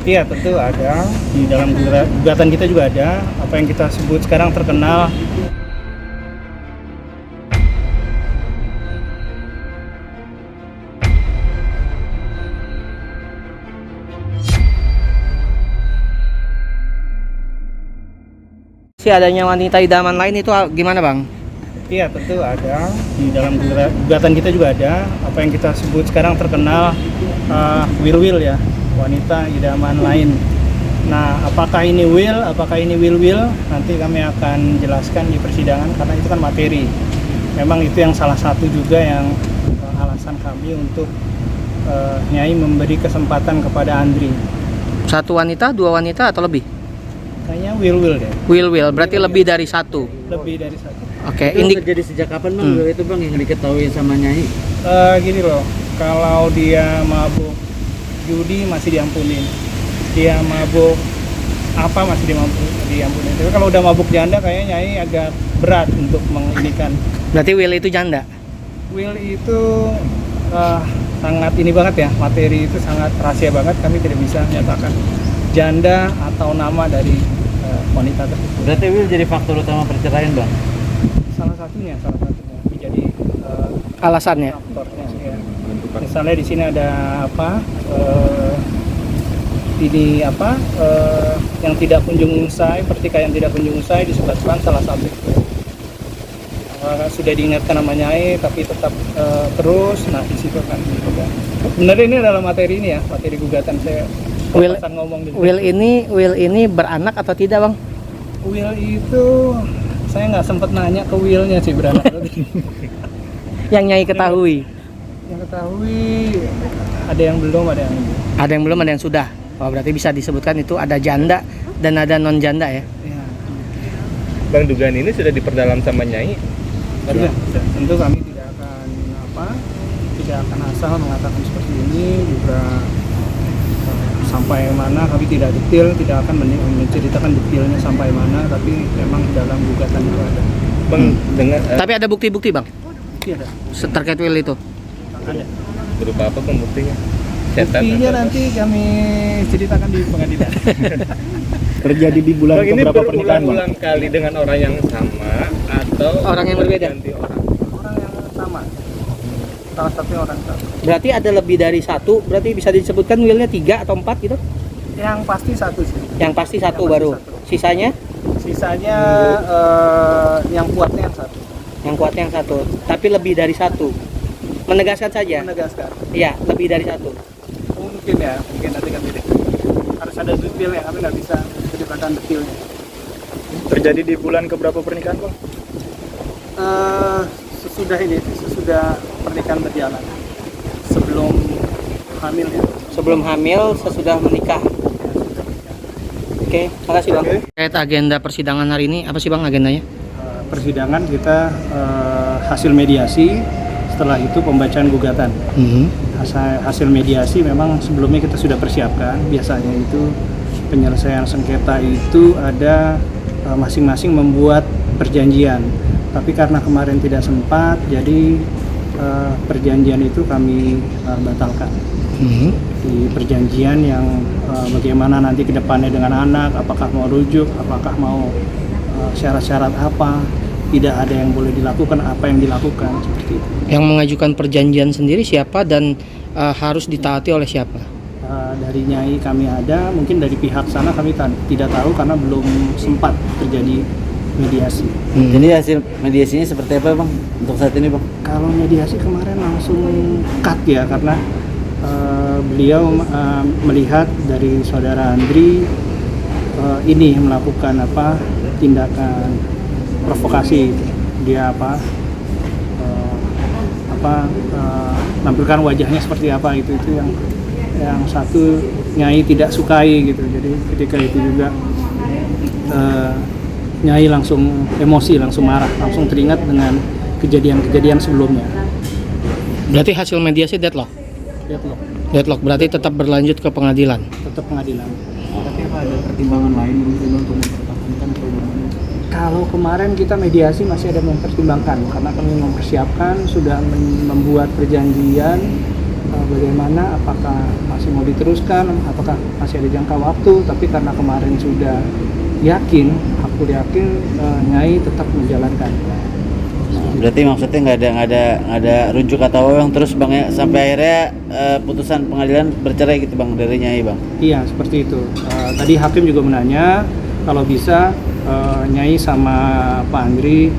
Iya, tentu ada. Di dalam gugatan kita juga ada apa yang kita sebut sekarang terkenal Si adanya wanita idaman lain itu gimana Bang? iya, tentu ada. Di dalam gugatan kita juga ada apa yang kita sebut sekarang terkenal will ya, wanita idaman lain. Nah, apakah ini will, nanti kami akan jelaskan di persidangan karena itu kan materi. Memang itu yang salah satu juga yang alasan kami untuk Nyai memberi kesempatan kepada Andri. Satu wanita, dua wanita atau lebih? Kayaknya will deh. Will, berarti lebih dari satu. Lebih dari satu. Oke, Itu terjadi sejak kapan Bang? Itu Bang yang diketahui sama Nyai? Gini loh, kalau dia mabuk judi masih diampunin, dia mabuk apa masih diampunin. Tapi kalau udah mabuk janda kayaknya Nyai agak berat untuk menginikan. Berarti Will itu janda. Will itu sangat ini banget ya, materi itu sangat rahasia banget, kami tidak bisa menyatakan janda atau nama dari wanita tersebut. Berarti Will jadi faktor utama perceraian Bang? Salah satunya menjadi Alasannya? faktornya. Ya. Misalnya di sini ada apa? Yang tidak kunjung usai, pertikaian tidak kunjung usai disebabkan salah satu itu. Sudah diingatkan nama Nyai tapi tetap terus, nah di situ kan gitu kan. Benar ini adalah materi ini ya, materi gugatan saya. Ngomong Will ini beranak atau tidak Bang? Will itu saya nggak sempat nanya ke Willnya sih beranak. Yang Nyai ketahui? Yang ketahui ada yang belum, ada yang belum. Ada yang belum, ada yang sudah. Oh, berarti bisa disebutkan itu ada janda dan ada non janda ya? Ya. Bang, dugaan ini sudah diperdalam sama Nyai? Sudah. Tentu kami tidak akan asal mengatakan seperti ini, juga sampai mana kami tidak detail, tidak akan menceritakan detailnya sampai mana, tapi memang dalam gugatan itu ada. Bang, dengan Tapi ada bukti-bukti Bang? Iya ada. Terkait Will itu? Ada. berupa apa pembuktinya? Setan Buktinya atau nanti kami ceritakan di pengadilan. Terjadi di bulan Bang, ini keberapa pernikahan Bang? berulang kali dengan orang yang sama atau Orang yang berbeda? ganti orang? Orang yang sama. Salah satunya orang sama. Berarti ada lebih dari satu, berarti bisa disebutkan Willnya 3 atau 4 gitu? Yang pasti satu sih. Yang pasti satu Yang pasti baru. satu. Sisanya? Sisanya yang kuatnya yang satu. Yang kuatnya yang satu. Tapi lebih dari satu. Menegaskan saja. Menegaskan. Iya, lebih dari satu. Mungkin nanti kami harus ada detail yang kami nggak bisa ceritakan detailnya. Terjadi di bulan keberapa pernikahan Bang? Sesudah pernikahan berjalan, sebelum hamil ya. Sebelum hamil, sesudah menikah. Oke, makasih Bang. Terkait agenda persidangan hari ini, apa sih Bang agendanya? Persidangan kita hasil mediasi, setelah itu pembacaan gugatan. Hasil mediasi memang sebelumnya kita sudah persiapkan. Biasanya itu penyelesaian sengketa itu ada masing-masing membuat perjanjian. Tapi karena kemarin tidak sempat, jadi perjanjian itu kami batalkan. Di perjanjian yang bagaimana nanti ke depannya dengan anak, apakah mau rujuk, apakah mau syarat-syarat apa, tidak ada yang boleh dilakukan, apa yang dilakukan, seperti itu. Yang mengajukan perjanjian sendiri siapa dan harus ditaati oleh siapa? Dari Nyai kami ada, mungkin dari pihak sana kami tidak tahu karena belum sempat terjadi mediasi. Jadi hasil mediasinya seperti apa Bang untuk saat ini Bang? Kalau mediasi kemarin langsung cut ya, karena beliau melihat dari saudara Andri ini melakukan tindakan provokasi. Dia menampilkan wajahnya seperti apa, itu yang satu Nyai tidak sukai gitu. Jadi ketika itu juga Nyai langsung emosi, langsung marah, langsung teringat dengan kejadian-kejadian sebelumnya. Berarti hasil mediasi deadlock? Deadlock berarti tetap berlanjut ke pengadilan? Tetap pengadilan. Tapi apa ada pertimbangan lain mungkin untuk mempertahankan hubungan? Kalau kemarin kita mediasi masih ada mempertimbangkan, karena kami mempersiapkan, sudah membuat perjanjian bagaimana, apakah masih mau diteruskan, apakah masih ada jangka waktu. Tapi karena kemarin sudah yakin, aku yakin Nyai tetap menjalankan. Berarti maksudnya nggak ada rujuk atau yang terus bang ya sampai akhirnya putusan pengadilan bercerai gitu bang dari Nyai bang? Iya seperti itu. Tadi hakim juga menanya kalau bisa Nyai sama Pak Andri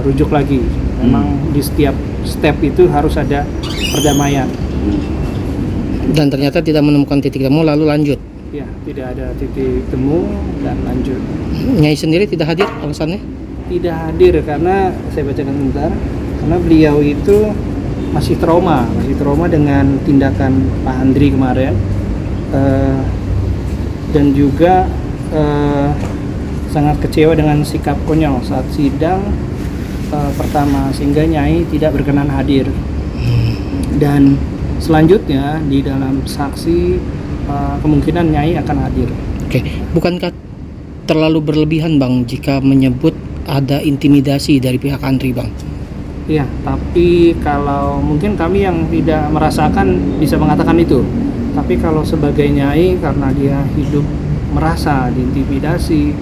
rujuk lagi. Memang di setiap step itu harus ada perdamaian. Dan ternyata tidak menemukan titik temu lalu lanjut. Ya, tidak ada titik temu dan lanjut. Nyai sendiri tidak hadir alasannya? Tidak hadir karena saya bacakan sebentar. Karena beliau itu masih trauma dengan tindakan Pak Andri kemarin, dan juga sangat kecewa dengan sikap konyol saat sidang pertama, sehingga Nyai tidak berkenan hadir. Dan selanjutnya di dalam saksi kemungkinan Nyai akan hadir. Oke, bukankah terlalu berlebihan bang jika menyebut ada intimidasi dari pihak Andri bang? Iya, tapi kalau mungkin kami yang tidak merasakan bisa mengatakan itu. Tapi kalau sebagai Nyai, karena dia hidup merasa diintimidasi,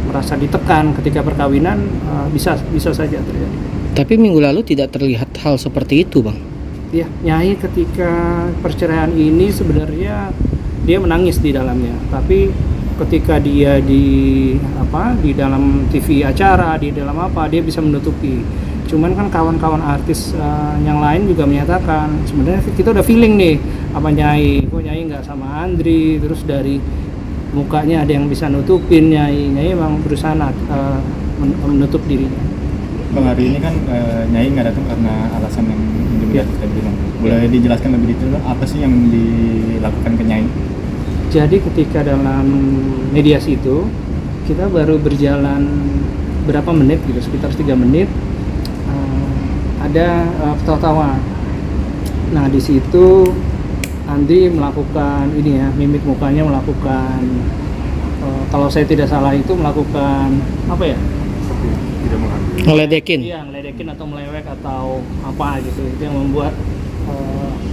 merasa ditekan ketika perkawinan, bisa saja terjadi. Tapi minggu lalu tidak terlihat hal seperti itu bang? Ya, Nyai ketika perceraian ini sebenarnya dia menangis di dalamnya, tapi ketika dia di dalam TV acara, di dalam dia bisa menutupi. Cuman kan kawan-kawan artis yang lain juga menyatakan sebenarnya kita udah feeling nih apa Nyai, kok Nyai nggak sama Andri, terus dari mukanya ada yang bisa nutupin. Nyai memang berusaha menutup dirinya. Bang, hari ini kan Nyai nggak datang karena alasan yang intimidasi tadi bang. Boleh dijelaskan lebih detail apa sih yang dilakukan ke Nyai? Jadi ketika dalam mediasi itu kita baru berjalan berapa menit gitu, sekitar 3 menit, ada ketawa-tawa. Nah di situ Andri melakukan ini ya, mimik mukanya melakukan kalau saya tidak salah itu melakukan apa ya? Ngeledekin? Iya, ngeledekin atau melewek atau apa gitu. Itu yang membuat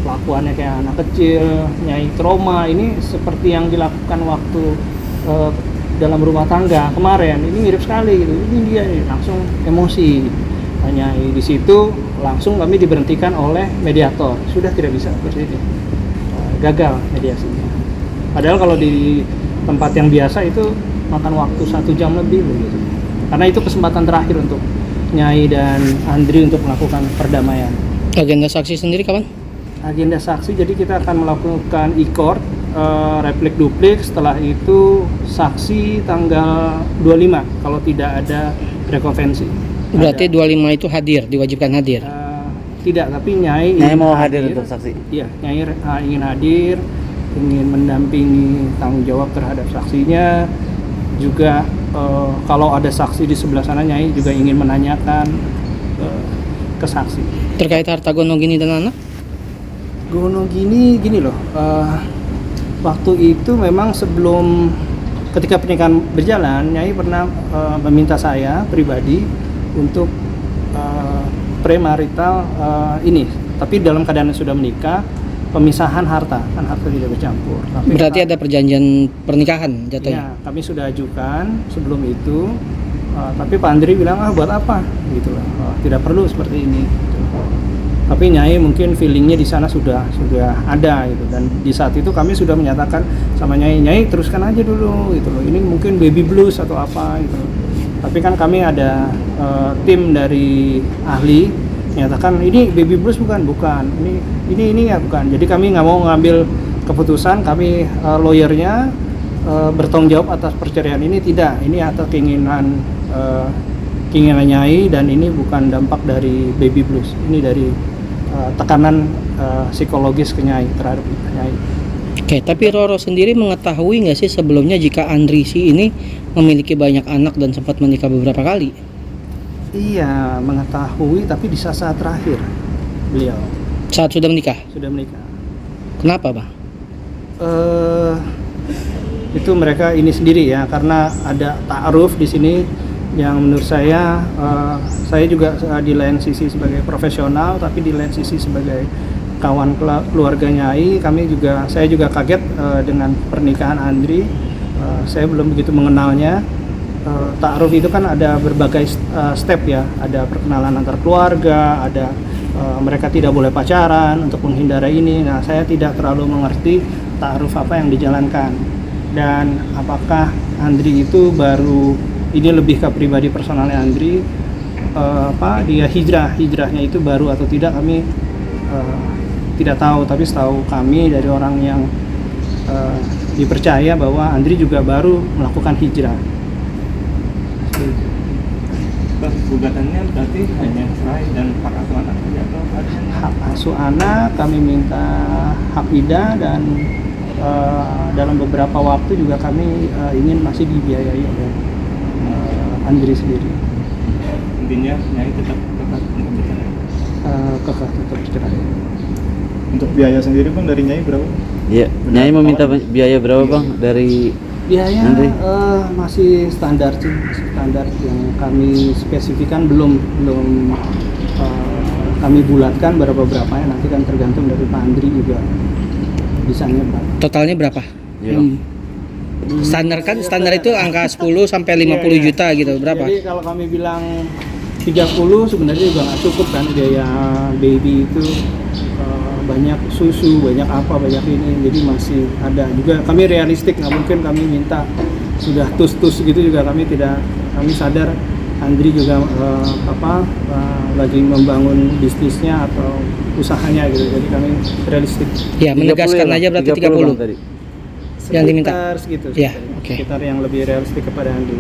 kelakuannya kayak anak kecil. Nyai trauma. Ini seperti yang dilakukan waktu dalam rumah tangga kemarin. Ini mirip sekali gitu. Ini dia langsung emosi. Nyai di situ langsung kami diberhentikan oleh mediator. Sudah tidak bisa seperti ini. Gagal mediasinya. Padahal kalau di tempat yang biasa itu makan waktu 1 jam lebih begitu. Karena itu kesempatan terakhir untuk Nyai dan Andri untuk melakukan perdamaian. Agenda saksi sendiri kapan? Agenda saksi, jadi kita akan melakukan e-court, replik duplik. Setelah itu saksi tanggal 25 kalau tidak ada rekonvensi. Berarti 25 itu hadir, diwajibkan hadir? Tidak, tapi Nyai Mau hadir untuk saksi? Iya, Nyai ingin hadir, ingin mendampingi tanggung jawab terhadap saksinya. Juga kalau ada saksi di sebelah sana, Nyai juga ingin menanyakan ke saksi. Terkait harta Gonogini dan anak? Gonogini gini loh, waktu itu memang sebelum ketika pernikahan berjalan, Nyai pernah meminta saya pribadi untuk premarital ini, tapi dalam keadaan sudah menikah, pemisahan harta, kan harta tidak bercampur. Tapi berarti ada perjanjian pernikahan jatuhnya? Ya, kami sudah ajukan sebelum itu, tapi Pak Andri bilang buat apa gitu loh, tidak perlu seperti ini. Gitu. Tapi Nyai mungkin feelingnya di sana sudah ada gitu, dan di saat itu kami sudah menyatakan sama Nyai teruskan aja dulu gitu loh. Ini mungkin baby blues atau apa gitu. Tapi kan kami ada tim dari ahli menyatakan ini baby blues bukan, ini ya bukan. Jadi kami nggak mau ngambil keputusan, kami lawyernya bertanggung jawab atas perceraian ini tidak. Ini atas keinginan Nyai, dan ini bukan dampak dari baby blues. Ini dari tekanan psikologis ke Nyai terhadap Nyai. Oke, tapi Roro sendiri mengetahui nggak sih sebelumnya jika Andrisi ini memiliki banyak anak dan sempat menikah beberapa kali? Iya, mengetahui, tapi di saat terakhir beliau. Saat sudah menikah? Sudah menikah. Kenapa, Bang? Itu mereka ini sendiri ya, karena ada ta'aruf di sini yang menurut saya juga di lain sisi sebagai profesional, tapi di lain sisi sebagai kawan keluarga Nyai. Saya juga kaget dengan pernikahan Andri. Saya belum begitu mengenalnya. Ta'aruf itu kan ada berbagai step ya, ada perkenalan antar keluarga, ada mereka tidak boleh pacaran untuk menghindari ini. Nah, saya tidak terlalu mengerti ta'aruf apa yang dijalankan dan apakah Andri itu baru, ini lebih ke pribadi personalnya Andri, dia hijrahnya itu baru atau tidak kami tidak tahu, tapi setahu kami dari orang yang dipercaya bahwa Andri juga baru melakukan hijrah. Bang, gugatannya berarti hanya cerai dan hak asuh anak saja atau ada Hak asuh anak kami minta hak ida dan dalam beberapa waktu juga kami ingin masih dibiayai oleh Andri sendiri. intinya Nyai tetap bercerai? Kekeh tetap bercerai. Untuk biaya sendiri Bang dari Nyai berapa? Iya, Nyai meminta biaya berapa Bang dari Biaya Andri? masih standar sih, standar yang kami spesifikkan belum kami bulatkan berapa ya, nanti kan tergantung dari Pak Andri juga bisanya Pak. Totalnya berapa? Iya. Standar itu angka 10 sampai 50 juta gitu, berapa? Jadi kalau kami bilang 30 sebenarnya juga nggak cukup kan, biaya baby itu banyak susu, banyak apa, banyak ini, jadi masih ada juga. Kami realistik, nggak mungkin kami minta sudah tus gitu juga, kami sadar Andri juga lagi membangun bisnisnya atau usahanya gitu, jadi kami realistik. Ya, menegaskan aja berarti 30. Bang, tadi. Yang diminta? Sekitar segitu. Ya, oke. Sekitar yang lebih realistik kepada Andri.